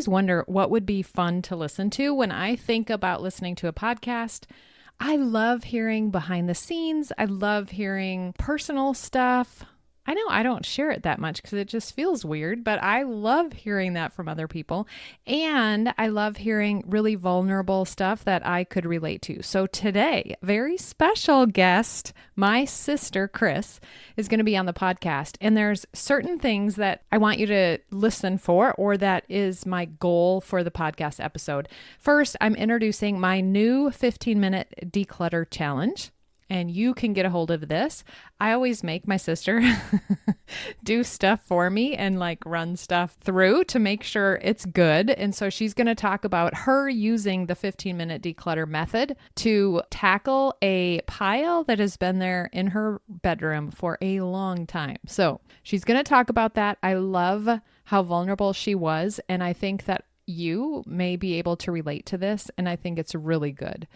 always wonder what would be fun to listen to. When I think about listening to a podcast, I love hearing behind the scenes. I love hearing personal stuff. I know I don't share it that much because it just feels weird, but I love hearing that from other people. And I love hearing really vulnerable stuff that I could relate to. So today, very special guest, my sister, Kris, is going to be on the podcast. And there's certain things that I want you to listen for, or that is my goal for the podcast episode. First, I'm introducing my new 15-minute declutter challenge. And you can get a hold of this. I always make my sister do stuff for me and like run stuff through to make sure it's good. And so she's going to talk about her using the 15-minute declutter method to tackle a pile that has been there in her bedroom for a long time. So she's going to talk about that. I love how vulnerable she was. And I think that you may be able to relate to this. And I think it's really good.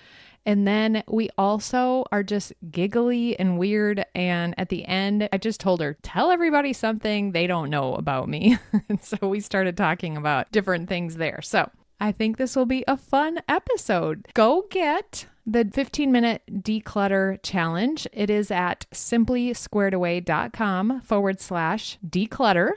And then we also are just giggly and weird. And at the end, I just told her, tell everybody something they don't know about me. And so we started talking about different things there. So I think this will be a fun episode. Go get the 15-minute declutter challenge. It is at simplysquaredaway.com/declutter.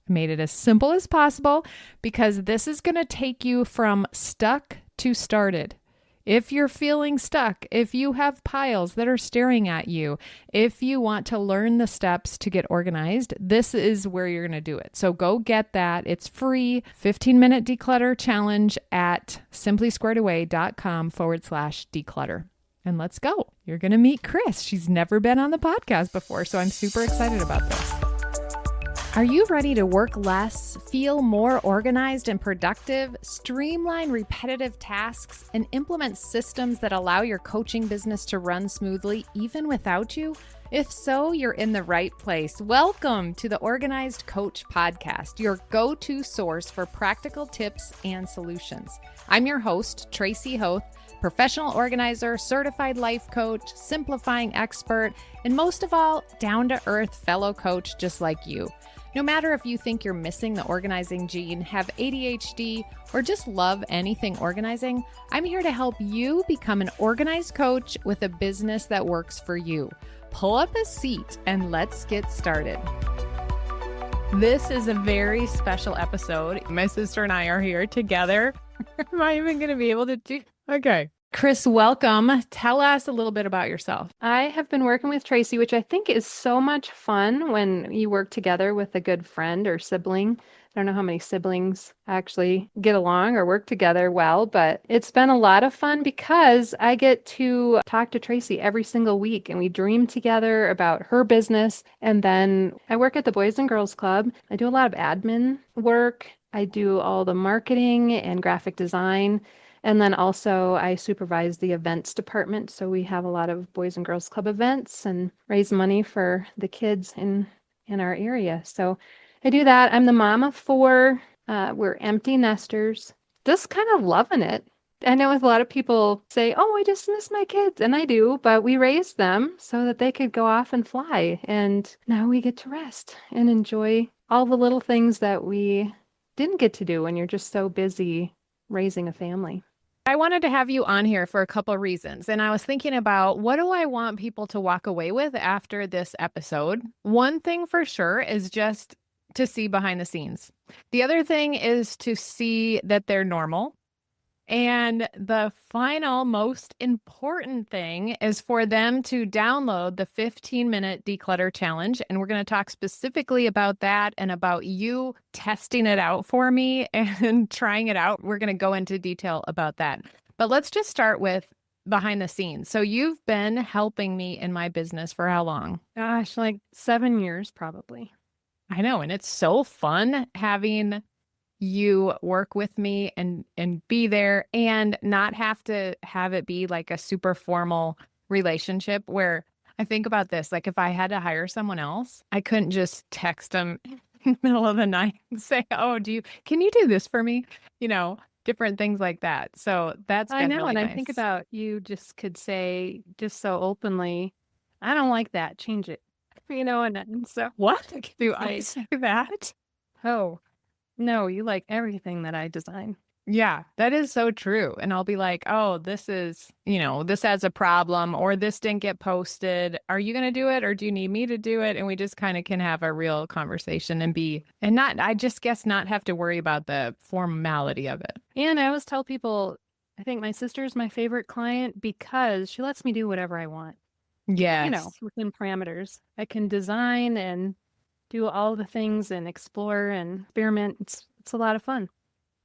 I made it as simple as possible because this is going to take you from stuck to started. If you're feeling stuck, if you have piles that are staring at you, if you want to learn the steps to get organized, this is where you're going to do it. So go get that. It's free. 15-minute declutter challenge at simplysquaredaway.com/declutter. And let's go. You're going to meet Kris. She's never been on the podcast before, so I'm super excited about this. Are you ready to work less, feel more organized and productive, streamline repetitive tasks, and implement systems that allow your coaching business to run smoothly even without you? If so, you're in the right place. Welcome to the Organized Coach Podcast, your go-to source for practical tips and solutions. I'm your host, Tracy Hoth, professional organizer, certified life coach, simplifying expert, and most of all, down-to-earth fellow coach just like you. No matter if you think you're missing the organizing gene, have ADHD, or just love anything organizing, I'm here to help you become an organized coach with a business that works for you. Pull up a seat and let's get started. This is a very special episode. My sister and I are here together. Am I even going to be able to do? Okay. Kris, welcome. Tell us a little bit about yourself. I have been working with Tracy, which I think is so much fun when you work together with a good friend or sibling. I don't know how many siblings actually get along or work together well, but it's been a lot of fun because I get to talk to Tracy every single week and we dream together about her business. And then I work at the Boys and Girls Club. I do a lot of admin work. I do all the marketing and graphic design. And then also I supervise the events department. So we have a lot of Boys and Girls Club events and raise money for the kids in our area. So I do that. I'm the mom of 4. We're empty nesters, just kind of loving it. I know a lot of people say, oh, I just miss my kids. And I do, but we raised them so that they could go off and fly. And now we get to rest and enjoy all the little things that we didn't get to do when you're just so busy raising a family. I wanted to have you on here for a couple of reasons. And I was thinking about what do I want people to walk away with after this episode? One thing for sure is just to see behind the scenes. The other thing is to see that they're normal. And the final, most important thing is for them to download the 15-minute declutter challenge. And we're going to talk specifically about that and about you testing it out for me and trying it out. We're going to go into detail about that. But let's just start with behind the scenes. So you've been helping me in my business for how long? Gosh, like 7 years probably. I know. And it's so fun having you work with me and be there and not have to have it be like a super formal relationship where I think about this. Like if I had to hire someone else, I couldn't just text them in the middle of the night and say, oh, can you do this for me? You know, different things like that. So that's I know. really And nice. I think about you just could say just so openly, I don't like that. Change it. You know, and so what do I say that? Oh, No, you like everything that I design. Yeah, that is so true. And I'll be like, oh, this is, this has a problem or this didn't get posted. Are you going to do it or do you need me to do it? And we just kind of can have a real conversation and not, I just guess, not have to worry about the formality of it. And I always tell people, I think my sister is my favorite client because she lets me do whatever I want, Yes. within parameters. I can design and do all the things and explore and experiment. It's a lot of fun.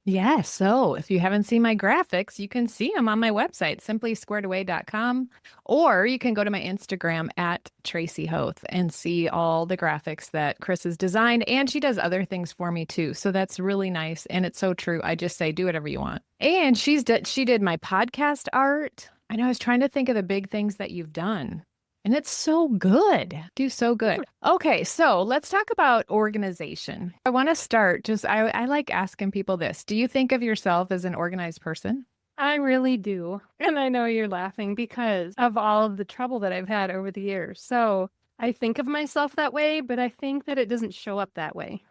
Yeah, so if you haven't seen my graphics, you can see them on my website, simplysquaredaway.com, or you can go to my Instagram at Tracy Hoth and see all the graphics that Kris has designed. And she does other things for me too. So that's really nice. And it's so true. I just say, do whatever you want. And she did my podcast art. I know I was trying to think of the big things that you've done. And it's so good. Do so good. Okay, so let's talk about organization. I want to start I like asking people this. Do you think of yourself as an organized person? I really do. And I know you're laughing because of all of the trouble that I've had over the years. So I think of myself that way, but I think that it doesn't show up that way.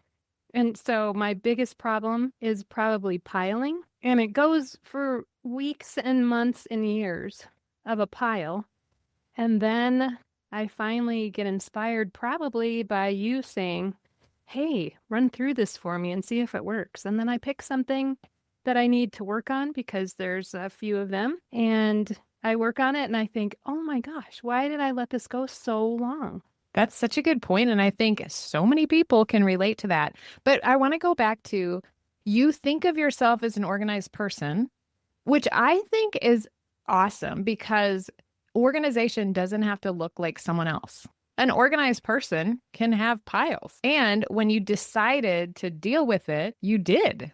And so my biggest problem is probably piling. And it goes for weeks and months and years of a pile. And then I finally get inspired probably by you saying, hey, run through this for me and see if it works. And then I pick something that I need to work on because there's a few of them. And I work on it and I think, oh my gosh, why did I let this go so long? That's such a good point, and I think so many people can relate to that. But I want to go back to you think of yourself as an organized person, which I think is awesome because organization doesn't have to look like someone else. An organized person can have piles. And when you decided to deal with it, you did.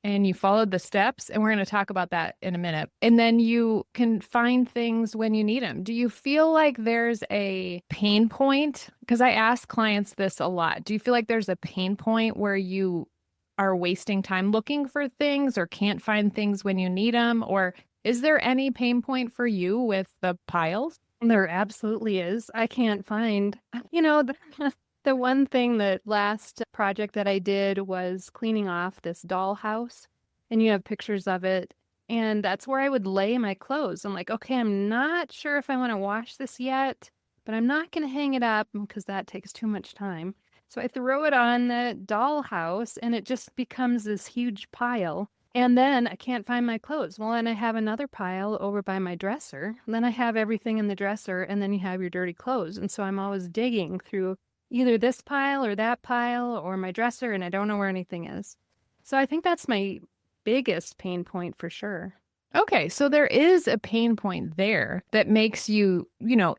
And you followed the steps. And we're going to talk about that in a minute. And then you can find things when you need them. Do you feel like there's a pain point? Because I ask clients this a lot. Do you feel like there's a pain point where you are wasting time looking for things or can't find things when you need them? Or is there any pain point for you with the piles? There absolutely is. I can't find, the one thing that last project that I did was cleaning off this dollhouse, and you have pictures of it. And that's where I would lay my clothes. I'm like, okay, I'm not sure if I want to wash this yet, but I'm not going to hang it up because that takes too much time. So I throw it on the dollhouse and it just becomes this huge pile. And then I can't find my clothes. Well, and I have another pile over by my dresser. And then I have everything in the dresser, and then you have your dirty clothes. And so I'm always digging through either this pile or that pile or my dresser, and I don't know where anything is. So I think that's my biggest pain point for sure. Okay, so there is a pain point there that makes you,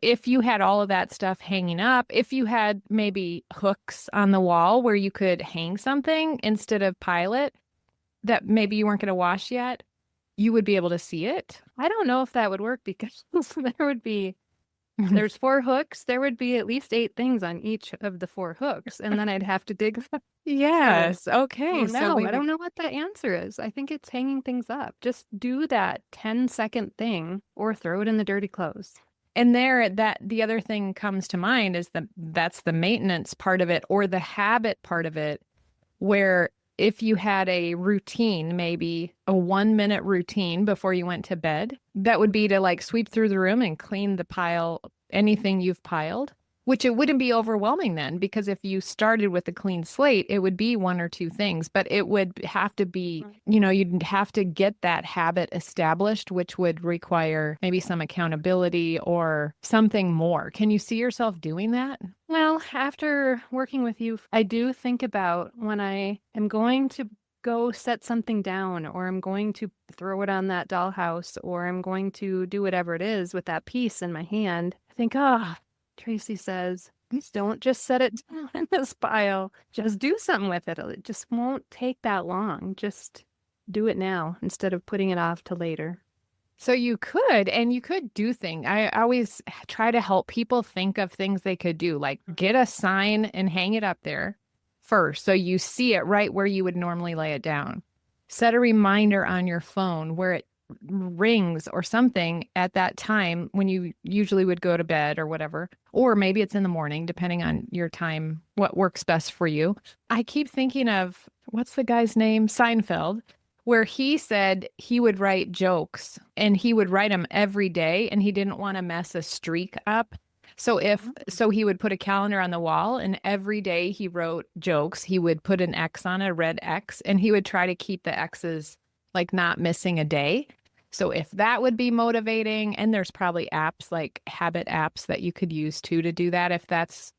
if you had all of that stuff hanging up, if you had maybe hooks on the wall where you could hang something instead of pile it, that maybe you weren't going to wash yet, you would be able to see it. I don't know if that would work because there's 4 hooks. There would be at least 8 things on each of the 4 hooks. And then I'd have to dig. Yes. Okay. Oh, no, I don't know what the answer is. I think it's hanging things up. Just do that 10-second thing or throw it in the dirty clothes. And the other thing comes to mind is that's the maintenance part of it or the habit part of it, where if you had a routine, maybe a 1-minute routine before you went to bed, that would be to like sweep through the room and clean the pile, anything you've piled, which it wouldn't be overwhelming then, because if you started with a clean slate, it would be 1 or 2 things, but it would have to be, you'd have to get that habit established, which would require maybe some accountability or something more. Can you see yourself doing that? Well, after working with you, I do think about when I am going to go set something down, or I'm going to throw it on that dollhouse, or I'm going to do whatever it is with that piece in my hand. I think, Tracy says, please don't just set it down in this pile. Just do something with it. It just won't take that long. Just do it now instead of putting it off to later. So you could do things. I always try to help people think of things they could do, like get a sign and hang it up there first, so you see it right where you would normally lay it down. Set a reminder on your phone where it rings or something at that time when you usually would go to bed or whatever, or maybe it's in the morning, depending on your time, what works best for you. I keep thinking of what's the guy's name? Seinfeld, where he said he would write jokes and he would write them every day and he didn't want to mess a streak up. So he would put a calendar on the wall and every day he wrote jokes. He would put an X on a red X and he would try to keep the X's like not missing a day. So if that would be motivating, and there's probably apps like habit apps that you could use too to do that if that's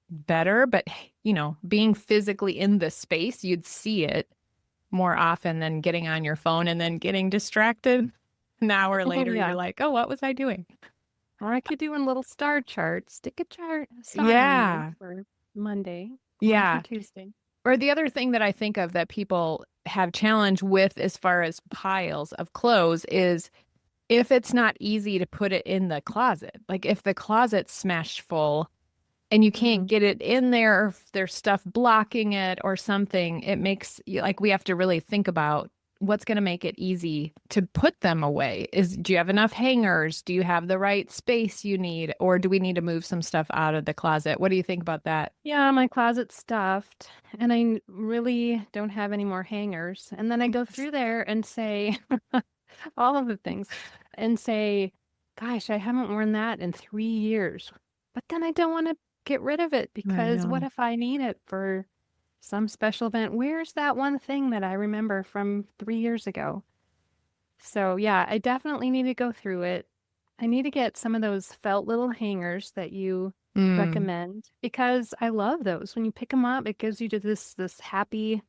better. But being physically in the space, you'd see it more often than getting on your phone and then getting distracted. An hour later, Yeah. you're like, oh, what was I doing? Or I could do a little star chart, stick a star in Yeah. there for Monday, one Yeah. for Tuesday. Or the other thing that I think of that people have challenge with as far as piles of clothes is if it's not easy to put it in the closet, like if the closet's smashed full and you can't get it in there, or if there's stuff blocking it or something, it makes like we have to really think about what's going to make it easy to put them away. Do you have enough hangers? Do you have the right space you need? Or do we need to move some stuff out of the closet? What do you think about that? Yeah, my closet's stuffed and I really don't have any more hangers. And then I go through there and say all of the things and say, gosh, I haven't worn that in 3 years. But then I don't want to get rid of it because what if I need it for some special event? Where's that one thing that I remember from 3 years ago? So yeah, I definitely need to go through it. I need to get some of those felt little hangers that you recommend because I love those. When you pick them up, it gives you this happy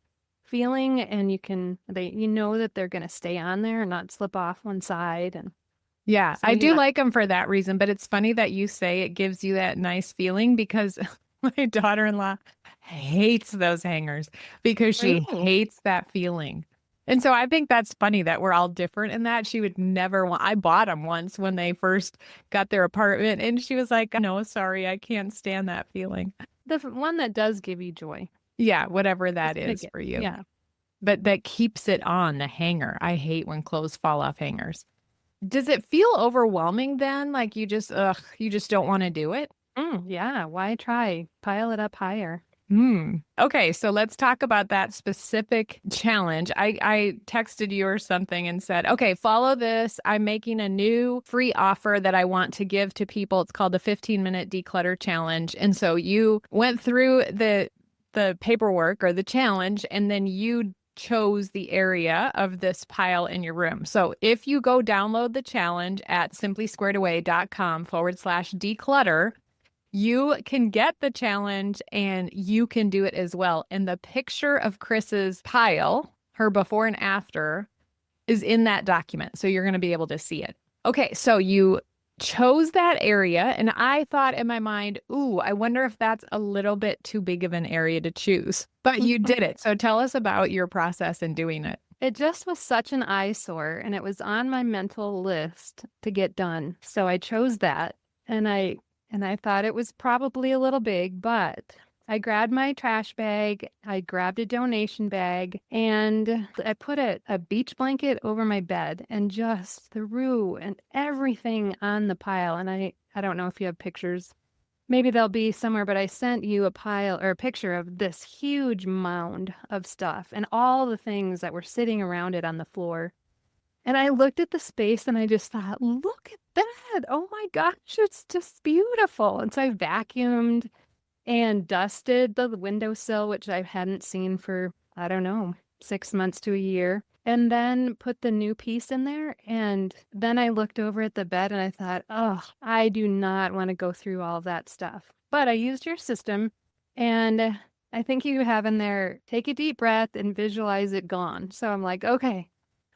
feeling, and you know that they're going to stay on there and not slip off one side. And Yeah, so I do like them for that reason, but it's funny that you say it gives you that nice feeling because my daughter-in-law hates those hangers because she hates that feeling. And so I think that's funny that we're all different in that. She would never want, I bought them once when they first got their apartment and she was like, no, sorry, I can't stand that feeling. The one that does give you joy. Yeah, whatever that is for you. Yeah. But that keeps it on the hanger. I hate when clothes fall off hangers. Does it feel overwhelming then? Like you just don't want to do it? Yeah. Why try? Pile it up higher. Okay, so let's talk about that specific challenge. I texted you or something and said, okay, follow this. I'm making a new free offer that I want to give to people. It's called the 15-minute declutter challenge. And so you went through the paperwork or the challenge, and then you chose the area of this pile in your room. So if you go download the challenge at simplysquaredaway.com/declutter, you can get the challenge and you can do it as well. And the picture of Kris's pile, her before and after, is in that document. So you're going to be able to see it. Okay, so you chose that area. And I thought in my mind, ooh, I wonder if that's a little bit too big of an area to choose. But you did it. So tell us about your process in doing it. It just was such an eyesore, and it was on my mental list to get done. So I chose that, and I thought it was probably a little big, but I grabbed my trash bag, I grabbed a donation bag, and I put a beach blanket over my bed and just threw and everything on the pile. And I don't know if you have pictures. Maybe they'll be somewhere, but I sent you a pile or a picture of this huge mound of stuff and all the things that were sitting around it on the floor. And I looked at the space and I just thought, look at that. Oh my gosh, it's just beautiful. And so I vacuumed and dusted the windowsill, which I hadn't seen for, I don't know, 6 months to a year. And then put the new piece in there. And then I looked over at the bed and I thought, oh, I do not want to go through all of that stuff. But I used your system, and I think you have in there, take a deep breath and visualize it gone. So I'm like, okay,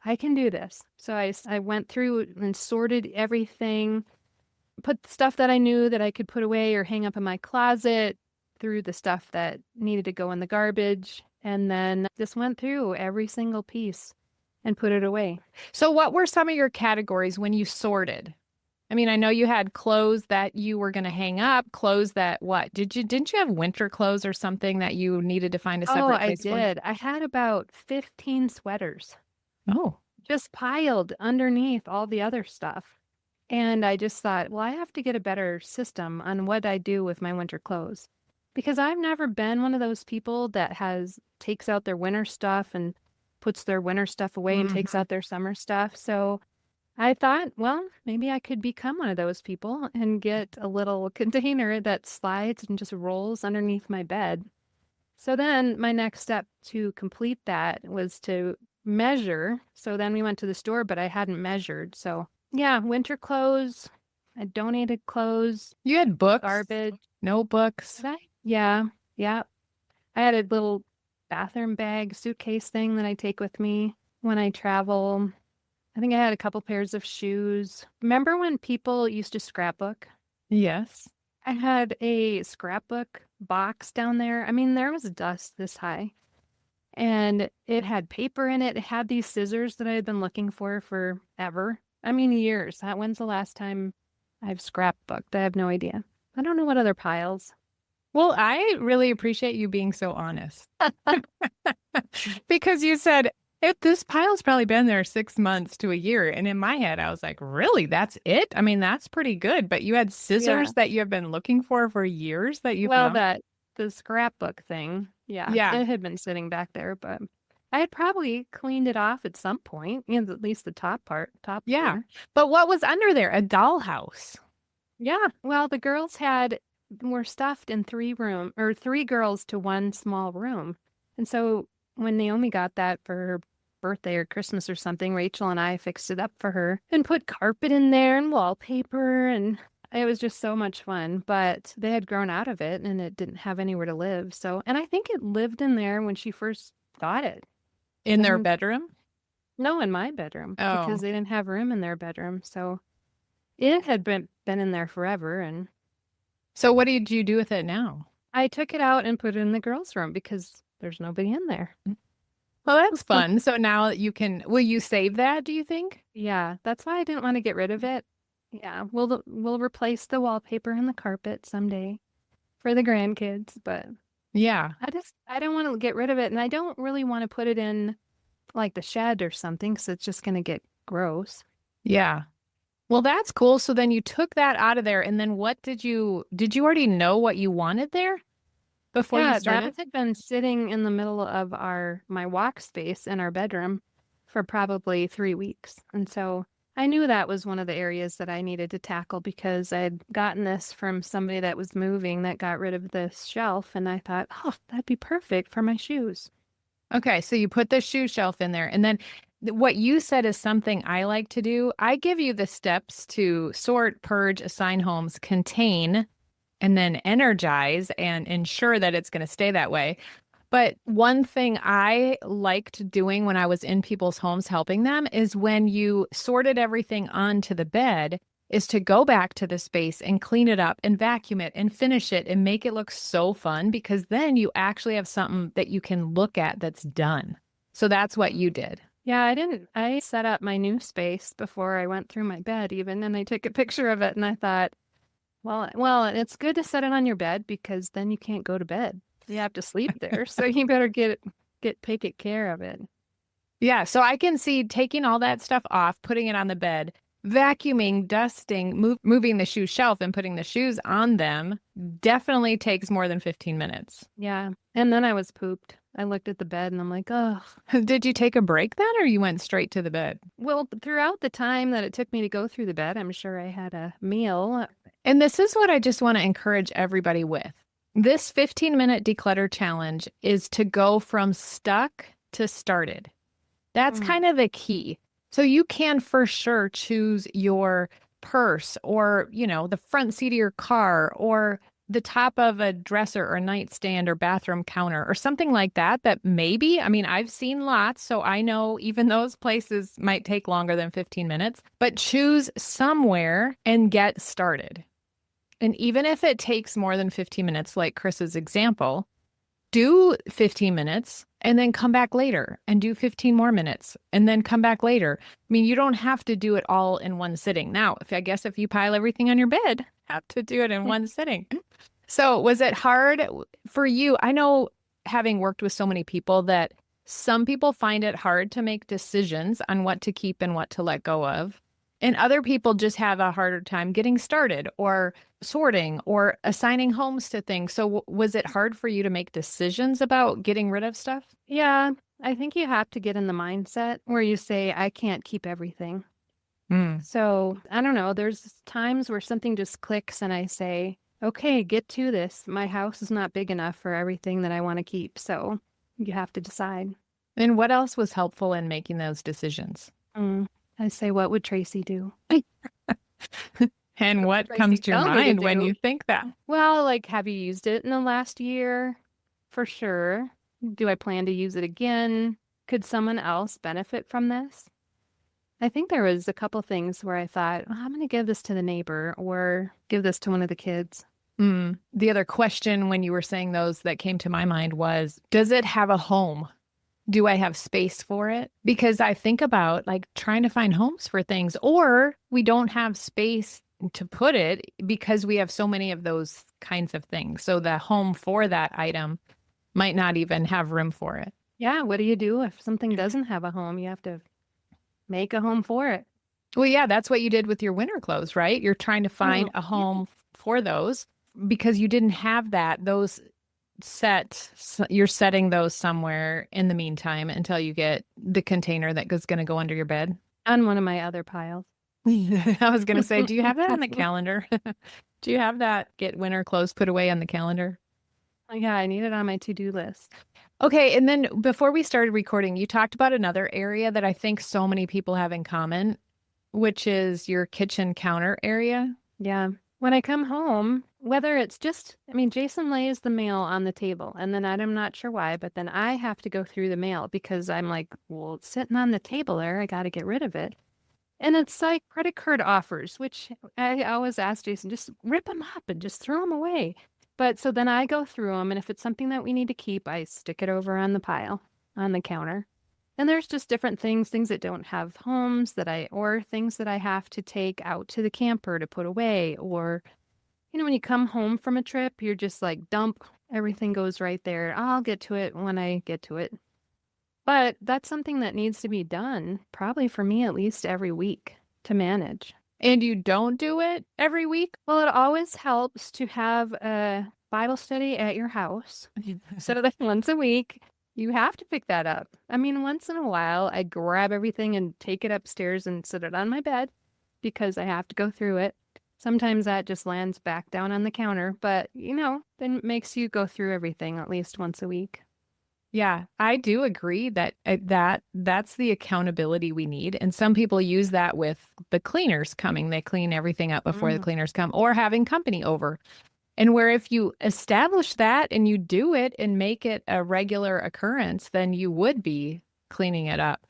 I can do this. So I went through and sorted everything, put the stuff that I knew that I could put away or hang up in my closet, threw the stuff that needed to go in the garbage, and then just went through every single piece and put it away. So what were some of your categories when you sorted? I mean, I know you had clothes that you were going to hang up, clothes that didn't you have winter clothes or something that you needed to find a separate place for? I did. I had about 15 sweaters. Oh. Just piled underneath all the other stuff. And I just thought, well, I have to get a better system on what I do with my winter clothes. Because I've never been one of those people that takes out their winter stuff and puts their winter stuff away and takes Mhm. out their summer stuff. So I thought, well, maybe I could become one of those people and get a little container that slides and just rolls underneath my bed. So then my next step to complete that was to measure. So then we went to the store, but I hadn't measured. So yeah, winter clothes, I donated clothes, You had books, garbage. notebooks. Did I? Yeah, yeah. I had a little bathroom bag, suitcase thing that I take with me when I travel. I think I had a couple pairs of shoes. Remember when people used to scrapbook? Yes. I had a scrapbook box down there. I mean, there was dust this high, and it had paper in it. It had these scissors that I had been looking for forever. I mean, years. When's the last time I've scrapbooked? I have no idea. I don't know what other piles. Well, I really appreciate you being so honest because you said this pile's probably been there 6 months to a year. And in my head, I was like, really? That's it? I mean, that's pretty good. But you had Yeah. scissors that you have been looking for years that you Well, found. the scrapbook thing. Yeah, Yeah. it had been sitting back there, but I had probably cleaned it off at some point, at least the top Yeah. layer. But what was under there? A dollhouse. Yeah. Well, the girls were stuffed in three girls to one small room. And so when Naomi got that for her birthday or Christmas or something, Rachel and I fixed it up for her and put carpet in there and wallpaper, and it was just so much fun. But they had grown out of it and it didn't have anywhere to live. So, and I think it lived in there when she first got it. In their Then, bedroom? no, in my bedroom because Oh. they didn't have room in their bedroom. So it had been in there forever, and So what did you do with it now? I took it out and put it in the girls' room because there's nobody in there. Well, that's fun. So now will you save that, do you think? Yeah, that's why I didn't want to get rid of it. Yeah, we'll replace the wallpaper and the carpet someday for the grandkids, but Yeah. I don't want to get rid of it, and I don't really want to put it in like the shed or something, so it's just gonna get gross. Yeah. Well, that's cool. So then you took that out of there, and then did you already know what you wanted there before you Yeah, that started? had been sitting in the middle of my walk space in our bedroom for probably 3 weeks. And so I knew that was one of the areas that I needed to tackle because I'd gotten this from somebody that was moving that got rid of this shelf. And I thought, oh, that'd be perfect for my shoes. Okay, so you put the shoe shelf in there, and then what you said is something I like to do. I give you the steps to sort, purge, assign homes, contain, and then energize and ensure that it's going to stay that way. But one thing I liked doing when I was in people's homes helping them is when you sorted everything onto the bed, is to go back to the space and clean it up and vacuum it and finish it and make it look so fun because then you actually have something that you can look at that's done. So that's what you did. Yeah, I didn't. I set up my new space before I went through my bed even, and I took a picture of it and I thought, well, it's good to set it on your bed because then you can't go to bed. You have to sleep there. So you better take care of it. Yeah, so I can see taking all that stuff off, putting it on the bed, vacuuming, dusting, moving the shoe shelf and putting the shoes on them definitely takes more than 15 minutes. Yeah. And then I was pooped. I looked at the bed and I'm like, oh. Did you take a break then or you went straight to the bed? Well, throughout the time that it took me to go through the bed, I'm sure I had a meal. And this is what I just want to encourage everybody with. This 15-minute declutter challenge is to go from stuck to started. That's Mm. kind of the key. So you can for sure choose your purse or, the front seat of your car or the top of a dresser or nightstand or bathroom counter or something like that, I mean, I've seen lots, so I know even those places might take longer than 15 minutes, but choose somewhere and get started. And even if it takes more than 15 minutes, like Kris's example, do 15 minutes and then come back later and do 15 more minutes and then come back later. I mean, you don't have to do it all in one sitting. Now, if you pile everything on your bed, have to do it in one sitting. So was it hard for you? I know having worked with so many people that some people find it hard to make decisions on what to keep and what to let go of. And other people just have a harder time getting started or sorting or assigning homes to things. So was it hard for you to make decisions about getting rid of stuff? Yeah, I think you have to get in the mindset where you say, I can't keep everything. Mm. So I don't know. There's times where something just clicks and I say, okay, get to this. My house is not big enough for everything that I want to keep. So you have to decide. And what else was helpful in making those decisions? Mm. I say, what would Tracy do? And what Tracy comes to your tell me to mind when do? you think that? Well, like, have you used it in the last year? For sure. Do I plan to use it again? Could someone else benefit from this? I think there was a couple things where I thought, "Oh, I'm going to give this to the neighbor or give this to one of the kids." The other question when you were saying those that came to my mind was, does it have a home? Do I have space for it? Because I think about like trying to find homes for things, or we don't have space to put it because we have so many of those kinds of things. So the home for that item might not even have room for it. Yeah, what do you do if something doesn't have a home? You have to make a home for it. Well, yeah, that's what you did with your winter clothes, right? You're trying to find a Yeah. home for those because you didn't have those you're setting those somewhere in the meantime until you get the container that is going to go under your bed. On one of my other piles. I was going to say, do you have that on the calendar? Do you have that get winter clothes put away on the calendar? Yeah, I need it on my to-do list. Okay, and then before we started recording, you talked about another area that I think so many people have in common, which is your kitchen counter area. Yeah. When I come home, whether it's just, I mean, Jason lays the mail on the table, and then I'm not sure why, but then I have to go through the mail because I'm like, well, it's sitting on the table there. I got to get rid of it. And it's like credit card offers, which I always ask Jason, just rip them up and just throw them away. But so then I go through them, and if it's something that we need to keep, I stick it over on the pile on the counter. And there's just different things that don't have homes or things that I have to take out to the camper to put away. Or, when you come home from a trip, you're just like, dump, everything goes right there. I'll get to it when I get to it. But that's something that needs to be done, probably for me at least every week to manage. And you don't do it every week? Well, it always helps to have a Bible study at your house so that once a week you have to pick that up. I mean, once in a while, I grab everything and take it upstairs and sit it on my bed because I have to go through it. Sometimes that just lands back down on the counter, but then it makes you go through everything at least once a week. Yeah, I do agree that's the accountability we need. And some people use that with the cleaners coming. They clean everything up before the cleaners come or having company over. And where if you establish that and you do it and make it a regular occurrence, then you would be cleaning it up.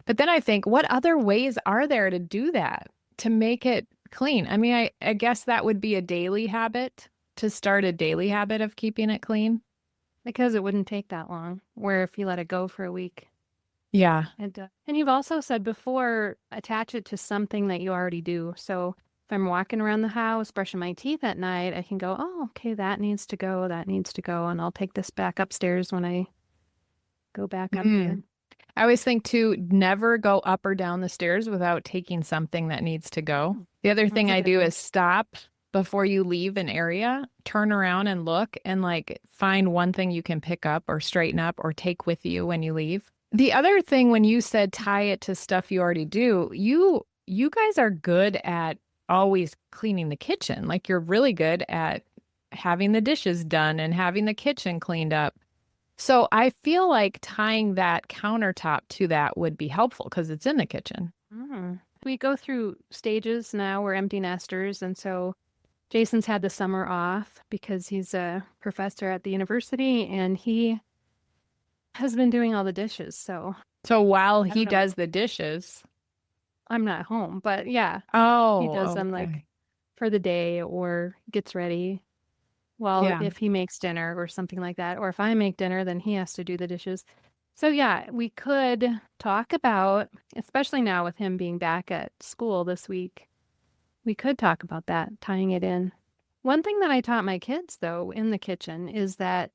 But then I think, what other ways are there to do that, to make it clean? I mean, I guess that would be a daily habit, to start a daily habit of keeping it clean. Because it wouldn't take that long, where if you let it go for a week. Yeah. And you've also said before, attach it to something that you already do. So if I'm walking around the house, brushing my teeth at night, I can go, oh, okay, that needs to go, and I'll take this back upstairs when I go back up there. I always think too, never go up or down the stairs without taking something that needs to go. The other thing I do is stop before you leave an area, turn around and look and like find one thing you can pick up or straighten up or take with you when you leave. The other thing, when you said tie it to stuff you already do, you guys are good at always cleaning the kitchen. Like you're really good at having the dishes done and having the kitchen cleaned up. So I feel like tying that countertop to that would be helpful because it's in the kitchen. We go through stages now. We're empty nesters. And so Jason's had the summer off because he's a professor at the university and he has been doing all the dishes. So while he does the dishes, I'm not home, but yeah. Oh, he does them like for the day or gets ready. Well, if he makes dinner or something like that, or if I make dinner, then he has to do the dishes. So yeah, we could talk about, especially now with him being back at school this week, we could talk about that, tying it in. One thing that I taught my kids, though, in the kitchen is that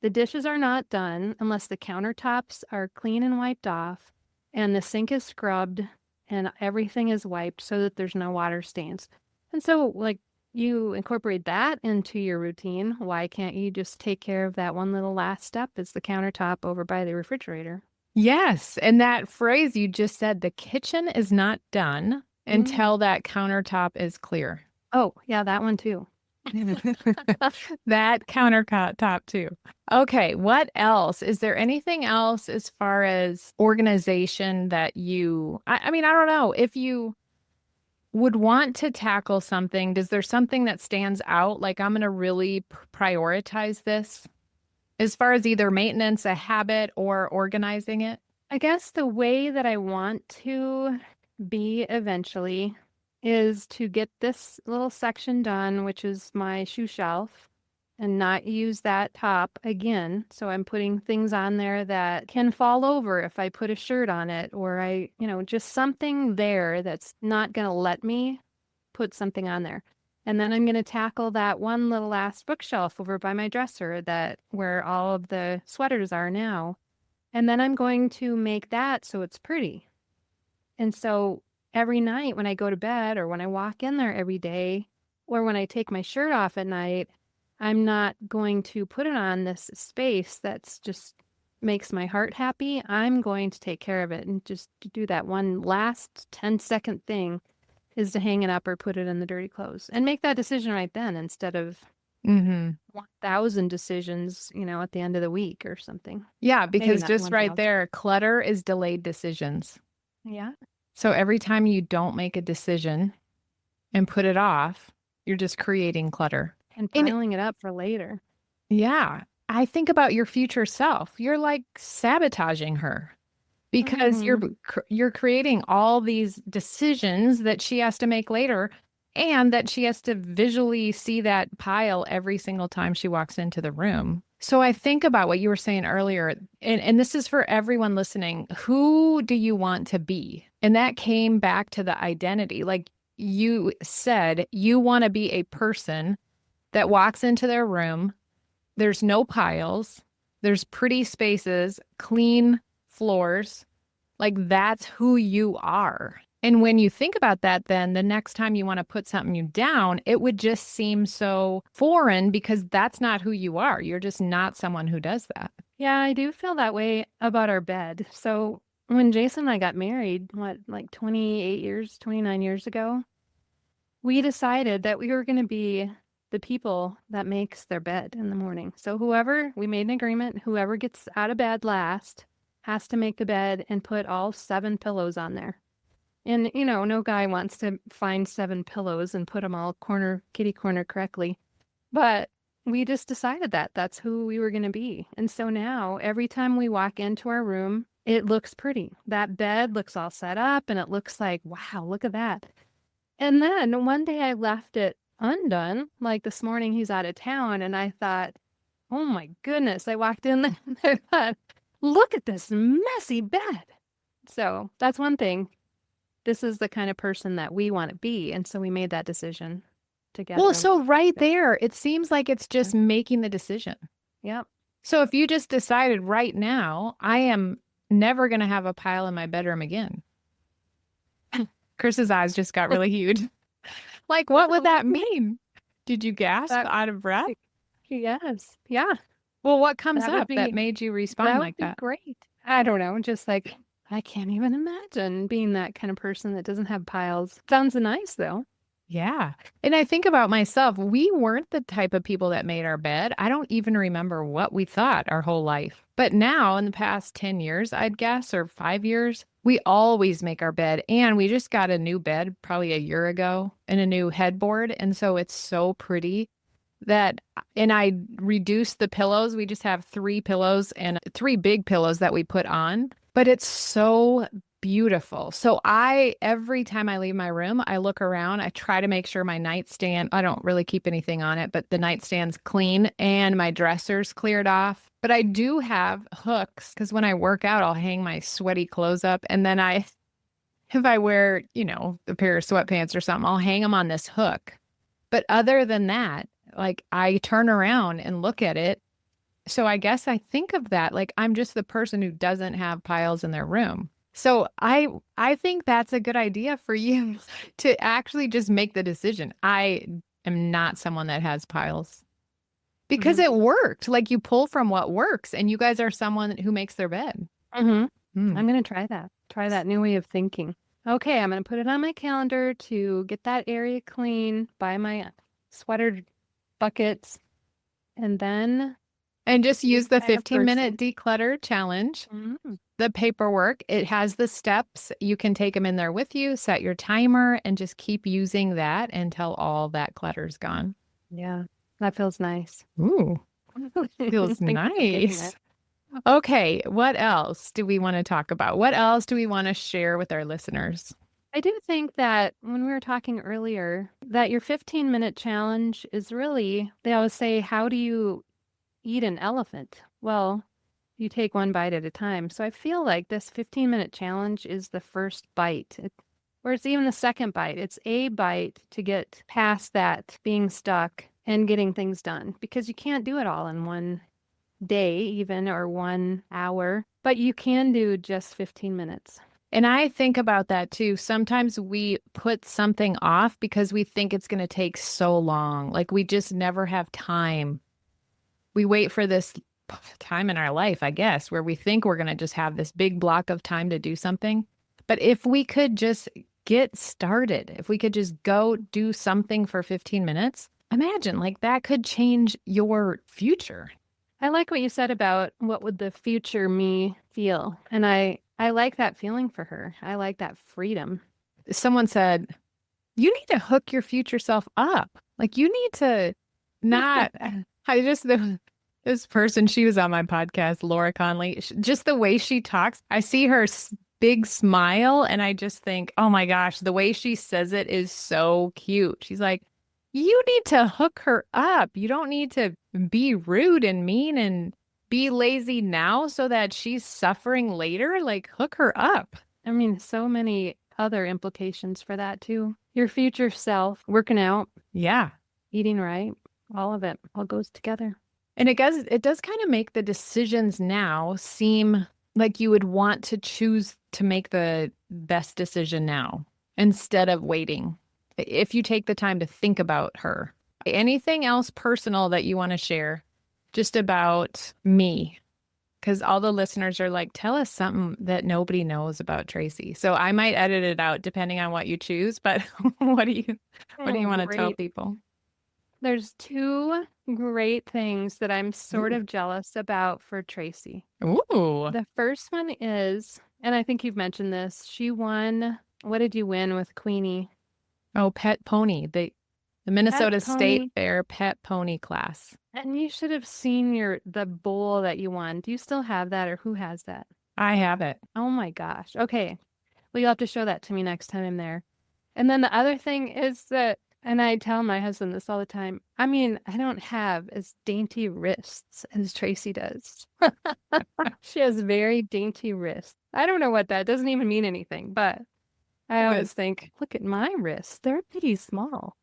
the dishes are not done unless the countertops are clean and wiped off and the sink is scrubbed and everything is wiped so that there's no water stains. And so, like, you incorporate that into your routine. Why can't you just take care of that one little last step? Is the countertop over by the refrigerator. Yes. And that phrase you just said, the kitchen is not done Mm. until that countertop is clear. Oh, yeah, that one too. That countertop too. Okay, what else? Is there anything else as far as organization that I mean, I don't know. If you would want to tackle something, is there something that stands out? Like, I'm going to really prioritize this as far as either maintenance, a habit, or organizing it? I guess the way that I want to be eventually is to get this little section done, which is my shoe shelf, and not use that top again. So I'm putting things on there that can fall over if I put a shirt on it, or just something there that's not going to let me put something on there. And then I'm going to tackle that one little last bookshelf over by my dresser that where all of the sweaters are now. And then I'm going to make that so it's pretty. And so every night when I go to bed or when I walk in there every day or when I take my shirt off at night, I'm not going to put it on this space that's just makes my heart happy. I'm going to take care of it and just to do that one last 10-second thing is to hang it up or put it in the dirty clothes and make that decision right then instead of Mm-hmm. 1,000 decisions, at the end of the week or something. Yeah, Maybe because not just right 1,000. there, clutter is delayed decisions. Yeah. So every time you don't make a decision and put it off, you're just creating clutter. And And piling it up for later. yeah, I think about your future self. You're like sabotaging her because Hmm. you're creating all these decisions that she has to make later and that she has to visually see that pile every single time she walks into the room. So I think about what you were saying earlier, and this is for everyone listening. Who do you want to be? And that came back to the identity. Like you said, you want to be a person that walks into their room. There's no piles, there's pretty spaces, clean floors. Like that's who you are. And when you think about that, then the next time you want to put something down, it would just seem so foreign because that's not who you are. You're just not someone who does that. Yeah, I do feel that way about our bed. So when Jason and I got married, like 28 years, 29 years ago, we decided that we were going to be the people that makes their bed in the morning. So we made an agreement, whoever gets out of bed last has to make the bed and put all 7 pillows on there. And, no guy wants to find 7 pillows and put them all kitty corner correctly. But we just decided that that's who we were going to be. And so now every time we walk into our room, it looks pretty. That bed looks all set up and it looks like, wow, look at that. And then one day I left it undone. Like this morning he's out of town and I thought, oh my goodness. I walked in there and I thought, look at this messy bed. So that's one thing. This is the kind of person that we want to be. And so we made that decision together. Well, so right there, it seems like it's just making the decision. Yep. So if you just decided right now, I am never going to have a pile in my bedroom again. Chris's eyes just got really huge. Like, what would that mean? Did you gasp out of breath? Yes. Yeah. Well, what comes up that made you respond like that? Great. I don't know. Just like, I can't even imagine being that kind of person that doesn't have piles. Sounds nice, though. Yeah. And I think about myself, we weren't the type of people that made our bed. I don't even remember what we thought our whole life. But now, in the past 10 years, I'd guess, or 5 years, we always make our bed. And we just got a new bed probably a year ago and a new headboard. And so it's so pretty and I reduced the pillows. We just have 3 pillows and 3 big pillows that we put on. But it's so beautiful. So every time I leave my room, I look around, I try to make sure my nightstand, I don't really keep anything on it, but the nightstand's clean and my dresser's cleared off. But I do have hooks because when I work out, I'll hang my sweaty clothes up. And then if I wear, a pair of sweatpants or something, I'll hang them on this hook. But other than that, like I turn around and look at it. So I guess I think of that like I'm just the person who doesn't have piles in their room. So I think that's a good idea for you to actually just make the decision. I am not someone that has piles because Hmm. it worked. Like you pull from what works, and you guys are someone who makes their bed. Hmm. Hmm. I'm going to try that. Try that new way of thinking. Okay, I'm going to put it on my calendar to get that area clean, buy my sweater buckets, and then And just be use the kind of 15-minute person. declutter challenge. Mm. The paperwork, it has the steps. You can take them in there with you, set your timer, and just keep using that until all that clutter's gone. Yeah, that feels nice. Ooh, feels Thank you for getting nice. that. Okay, what else do we want to talk about? What else do we want to share with our listeners? I do think that when we were talking earlier, that your 15-minute challenge is really, they always say, how do you eat an elephant? Well, you take one bite at a time. So I feel like this 15-minute challenge is the first bite, or it's even the second bite. It's a bite to get past that being stuck and getting things done because you can't do it all in one day, even or 1 hour, but you can do just 15 minutes. And I think about that too. Sometimes we put something off because we think it's going to take so long. Like we just never have time. We wait for this time in our life, I guess, where we think we're going to just have this big block of time to do something. But if we could just get started, if we could just go do something for 15 minutes, imagine like that could change your future. I like what you said about what would the future me feel. And I like that feeling for her. I like that freedom. Someone said, you need to hook your future self up. Like you need to not, I just, this person, she was on my podcast, Laura Conley, just the way she talks, I see her big smile and I just think, oh my gosh, the way she says it is so cute. She's like, you need to hook her up. You don't need to be rude and mean and be lazy now so that she's suffering later. Like, hook her up. I mean, so many other implications for that too. Your future self, working out, Yeah. eating right, all of it all goes together. And it does kind of make the decisions now seem like you would want to choose to make the best decision now instead of waiting. If you take the time to think about her. Anything else personal that you want to share just about me? Because all the listeners are like, tell us something that nobody knows about Tracy. So I might edit it out depending on what you choose, but what do you Oh, want to tell great. people? There's two great things that I'm sort Ooh. of jealous about for Tracy. Ooh. The first one is, and I think you've mentioned this, she won, what did you win with Queenie? Oh, pet pony. The Pet Minnesota State pony. Fair pet pony class. And you should have seen the bowl that you won. Do you still have that or who has that? I have it. Oh my gosh. Okay. Well, you'll have to show that to me next time I'm there. And then the other thing is that, and I tell my husband this all the time, I mean, I don't have as dainty wrists as Tracy does. She has very dainty wrists. I don't know what that doesn't even mean anything, but I always think, look at my wrists. They're pretty small.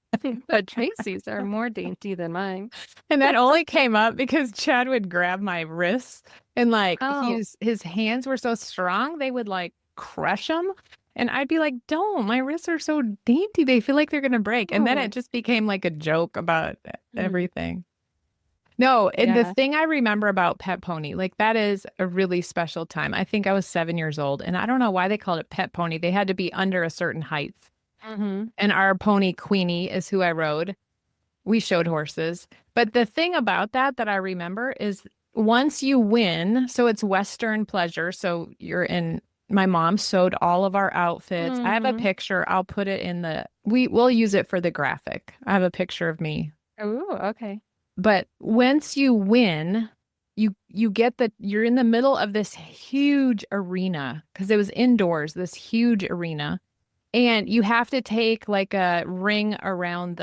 But Tracy's are more dainty than mine. And that only came up because Chad would grab my wrists and like Oh, his hands were so strong, they would like crush them. And I'd be like, don't, my wrists are so dainty. They feel like they're going to break. And then oh. it just became like a joke about Mm, everything. No, and the yeah. thing I remember about Pet Pony, like that is a really special time. I think I was 7 years old and I don't know why they called it Pet Pony. They had to be under a certain height. Mm-hmm. And our pony Queenie is who I rode. We showed horses. But the thing about that I remember is once you win, so it's Western pleasure. So you're in, my mom sewed all of our outfits. I have a Mm-hmm. picture. I'll put it in we'll use it for the graphic. I have a picture of me. Oh, okay. But once you win, you get you're in the middle of this huge arena because it was indoors, this huge arena. And you have to take like a ring around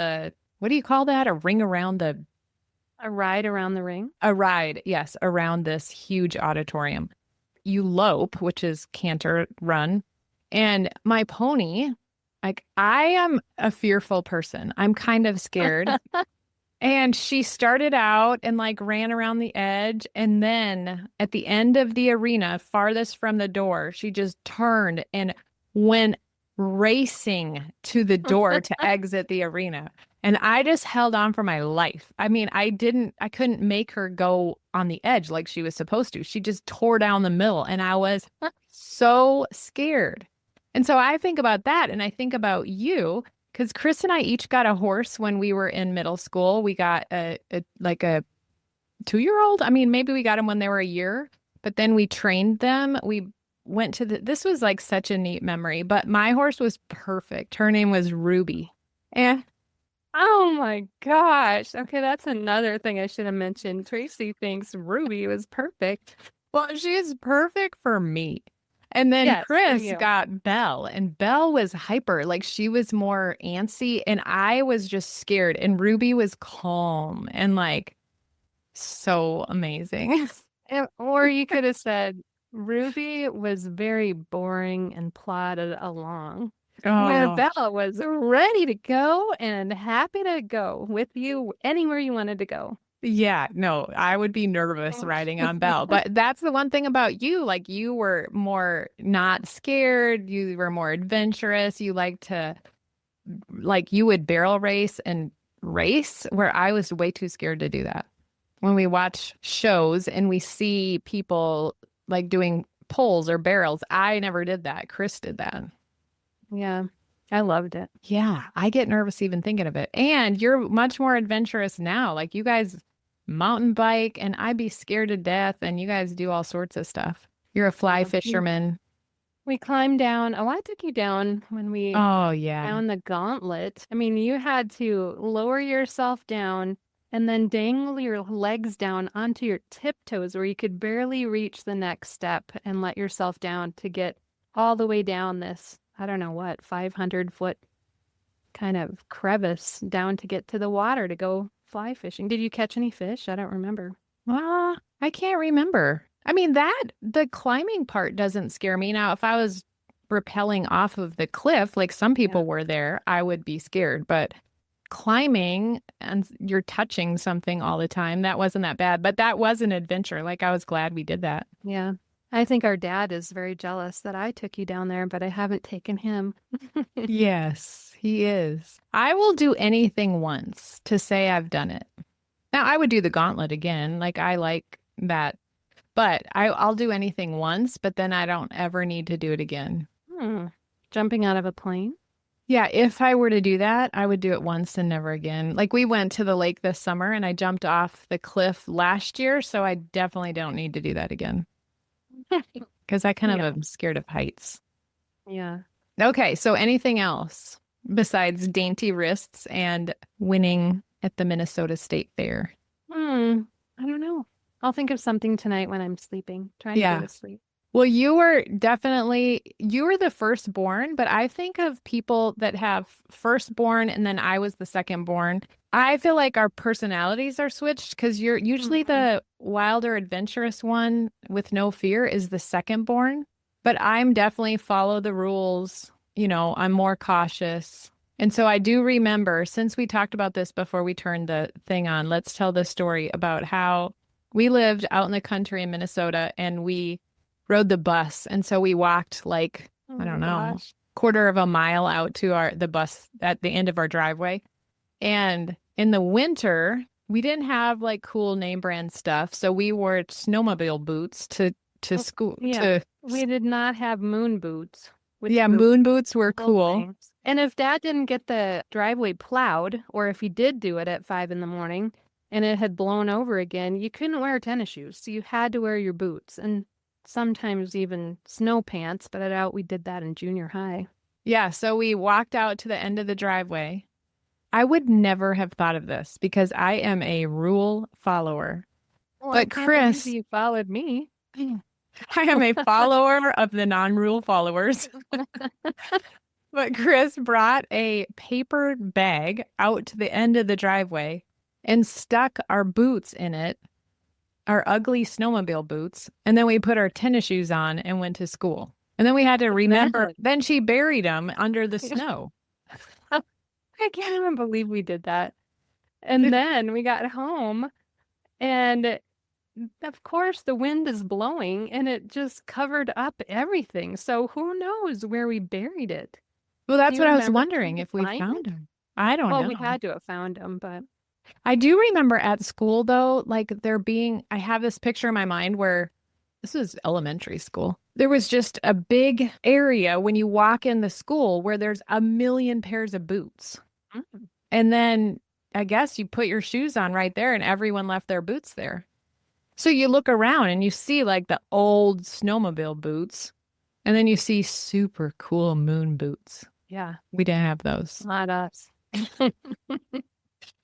what do you call that? A ring around A ride around the ring. a ride. Yes, around this huge auditorium. You lope, which is canter run. And my pony, like I am a fearful person. I'm kind of scared. And she started out and like ran around the edge. And then at the end of the arena, farthest from the door, she just turned and went racing to the door to exit the arena. And I just held on for my life. I mean, I couldn't make her go on the edge like she was supposed to. She just tore down the middle. And I was so scared. And so I think about that. And I think about you. Because Kris and I each got a horse when we were in middle school. We got a 2-year-old. I mean, maybe we got them when they were a year, but then we trained them. We went to this was like such a neat memory, but my horse was perfect. Her name was Ruby. And Oh my gosh. Okay, that's another thing I should have mentioned. Tracy thinks Ruby was perfect. well, she is perfect for me. And then Yes, for Kris you. got Belle, and Belle was hyper, like she was more antsy, and I was just scared. And Ruby was calm and like so amazing. Or you could have said Ruby was very boring and plodded along, where Oh, Bella was ready to go and happy to go with you anywhere you wanted to go. yeah, no, I would be nervous riding on Belle. But that's the one thing about you. Like you were more not scared. You were more adventurous. You like to like you would barrel race and race where I was way too scared to do that. When we watch shows and we see people like doing pulls or barrels, I never did that. Kris did that. Yeah, I loved it. Yeah, I get nervous even thinking of it. And you're much more adventurous now. Like you guys mountain bike and I'd be scared to death and you guys do all sorts of stuff. You're a fly Yeah. fisherman. We climbed down. Oh, I took you down when we Oh yeah. down the gauntlet. I mean, you had to lower yourself down and then dangle your legs down onto your tiptoes where you could barely reach the next step and let yourself down to get all the way down this, I don't know what, 500-foot kind of crevice down to get to the water to go fly fishing. Did you catch any fish? I don't remember. I can't remember. I mean, the climbing part doesn't scare me. Now, if I was rappelling off of the cliff, like some Yeah. people were there, I would be scared. But climbing and you're touching something all the time, that wasn't that bad. But that was an adventure. Like I was glad we did that. Yeah. I think our dad is very jealous that I took you down there, but I haven't taken him. Yes, he is. I will do anything once to say I've done it. Now, I would do the gauntlet again. Like I like that. But I'll do anything once, but then I don't ever need to do it again. Hmm. Jumping out of a plane? Yeah, if I were to do that, I would do it once and never again. Like we went to the lake this summer and I jumped off the cliff last year, so I definitely don't need to do that again because I kind of Yeah. am scared of heights. Yeah. Okay, so anything else besides dainty wrists and winning at the Minnesota State Fair? I don't know. I'll think of something tonight when I'm sleeping, trying to go Yeah. to sleep. Well, you were the firstborn, but I think of people that have firstborn and then I was the secondborn. I feel like our personalities are switched because you're usually the wilder, adventurous one with no fear is the secondborn. But I'm definitely follow the rules. You know, I'm more cautious. And so I do remember, since we talked about this before we turned the thing on, let's tell the story about how we lived out in the country in Minnesota and we rode the bus. And so we walked like, Oh I don't my know, gosh. quarter of a mile out to the bus at the end of our driveway. And in the winter, we didn't have like cool name brand stuff. So we wore snowmobile boots to school Yeah. We did not have moon boots. yeah, moon boots were Cool cool. things. And if Dad didn't get the driveway plowed, or if he did do it at 5 in the morning and it had blown over again, you couldn't wear tennis shoes. So you had to wear your boots and sometimes even snow pants. But I doubt we did that in junior high. Yeah, so we walked out to the end of the driveway. I would never have thought of this because I am a rule follower. Well, But I can't believe Kris, you followed me. I am a follower of the non-rule followers. But Kris brought a paper bag out to the end of the driveway and stuck our boots in it, our ugly snowmobile boots. And then we put our tennis shoes on and went to school. And then we had to remember, then she buried them under the snow. I can't even believe we did that. And then we got home, and of course the wind is blowing and it just covered up everything. So who knows where we buried it? Well, Do that's you what I was remember? wondering, Did if we we find found it? him. I don't Well, we know. had to have found him, but I do remember at school, though, like there being, I have this picture in my mind where this was elementary school. There was just a big area when you walk in the school where there's a million pairs of boots. mm, And then I guess you put your shoes on right there and everyone left their boots there. So you look around and you see like the old snowmobile boots, and then you see super cool moon boots. yeah, We didn't have those. not us.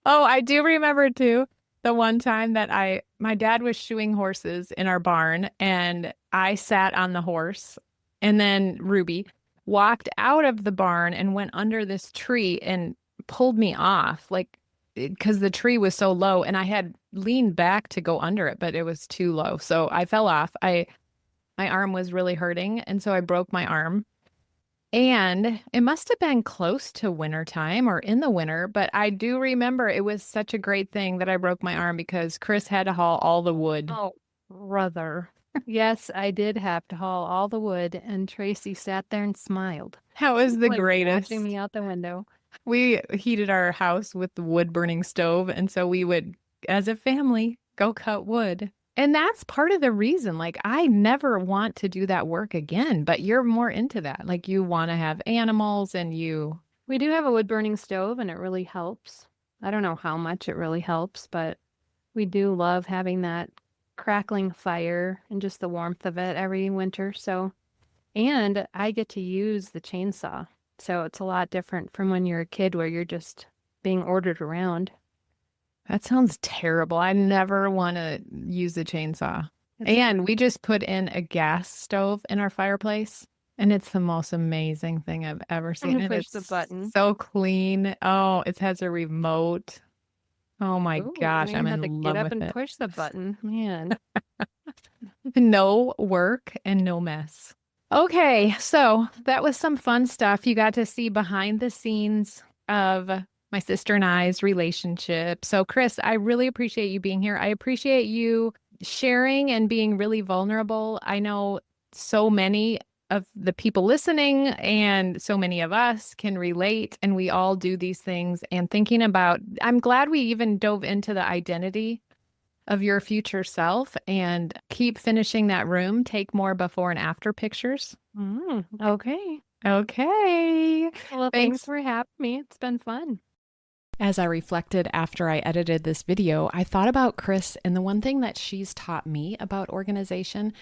Oh, I do remember too the one time that my dad was shoeing horses in our barn and I sat on the horse, and then Ruby walked out of the barn and went under this tree and pulled me off, like because the tree was so low and I had leaned back to go under it, but it was too low. So I fell off. My arm was really hurting, and so I broke my arm. And it must have been close to winter time or in the winter, but I do remember it was such a great thing that I broke my arm because Kris had to haul all the wood. Oh, brother. Yes, I did have to haul all the wood, and Tracy sat there and smiled, That was the like greatest. watching me out the window. We heated our house with the wood burning stove, and so we would, as a family, go cut wood. And that's part of the reason, like, I never want to do that work again, but you're more into that. Like, you want to have animals and you, We do have a wood burning stove, and it really helps. I don't know how much it really helps, but we do love having that crackling fire and just the warmth of it every winter. So, and I get to use the chainsaw. So it's a lot different from when you're a kid where you're just being ordered around. that sounds terrible. I never want to use a chainsaw. It's And we just put in a gas stove in our fireplace, and it's the most amazing thing I've ever seen. You And push it's the button. so clean. Oh, it has a remote. Oh my Ooh, gosh, you I'm have to in get love up with and it. push the button. Man. No work and no mess. Okay, so that was some fun stuff. You got to see behind the scenes of my sister and I's relationship. So, Kris, I really appreciate you being here. I appreciate you sharing and being really vulnerable. I know so many of the people listening and so many of us can relate, and we all do these things. And thinking about, I'm glad we even dove into the identity of your future self, and keep finishing that room. Take more before and after pictures. Okay. Okay. Well, thanks for having me. It's been fun. As I reflected after I edited this video, I thought about Kris, and the one thing that she's taught me about organization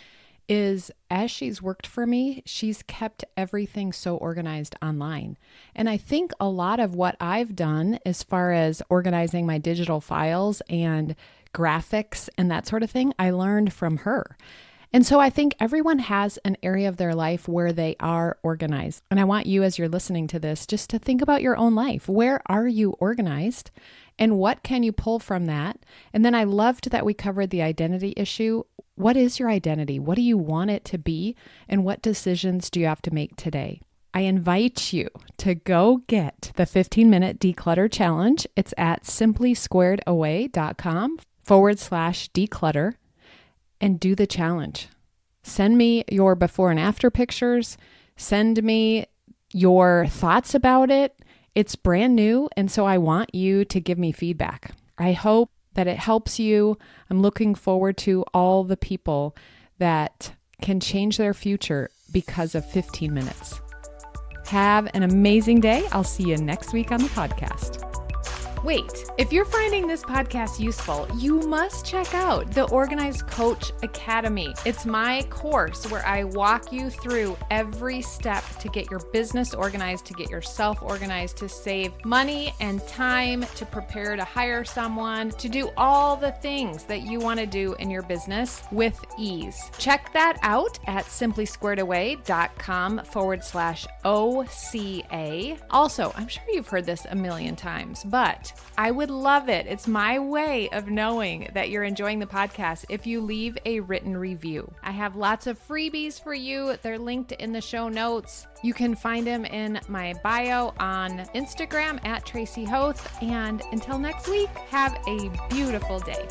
is, as she's worked for me, she's kept everything so organized online. And I think a lot of what I've done as far as organizing my digital files and graphics and that sort of thing, I learned from her. And so I think everyone has an area of their life where they are organized. And I want you, as you're listening to this, just to think about your own life. Where are you organized? And what can you pull from that? And then I loved that we covered the identity issue. What is your identity? What do you want it to be? And what decisions do you have to make today? I invite you to go get the 15-minute declutter challenge. It's at simplysquaredaway.com/declutter, and do the challenge. Send me your before and after pictures. Send me your thoughts about it. It's brand new, and so I want you to give me feedback. I hope that it helps you. I'm looking forward to all the people that can change their future because of 15 minutes. Have an amazing day. I'll see you next week on the podcast. Wait, if you're finding this podcast useful, you must check out the Organized Coach Academy. It's my course where I walk you through every step to get your business organized, to get yourself organized, to save money and time, to prepare to hire someone, to do all the things that you want to do in your business with ease. Check that out at simplysquaredaway.com/OCA. Also, I'm sure you've heard this a million times, but I would love it. It's my way of knowing that you're enjoying the podcast if you leave a written review. I have lots of freebies for you. They're linked in the show notes. You can find them in my bio on Instagram at Tracy Hoth. And until next week, have a beautiful day.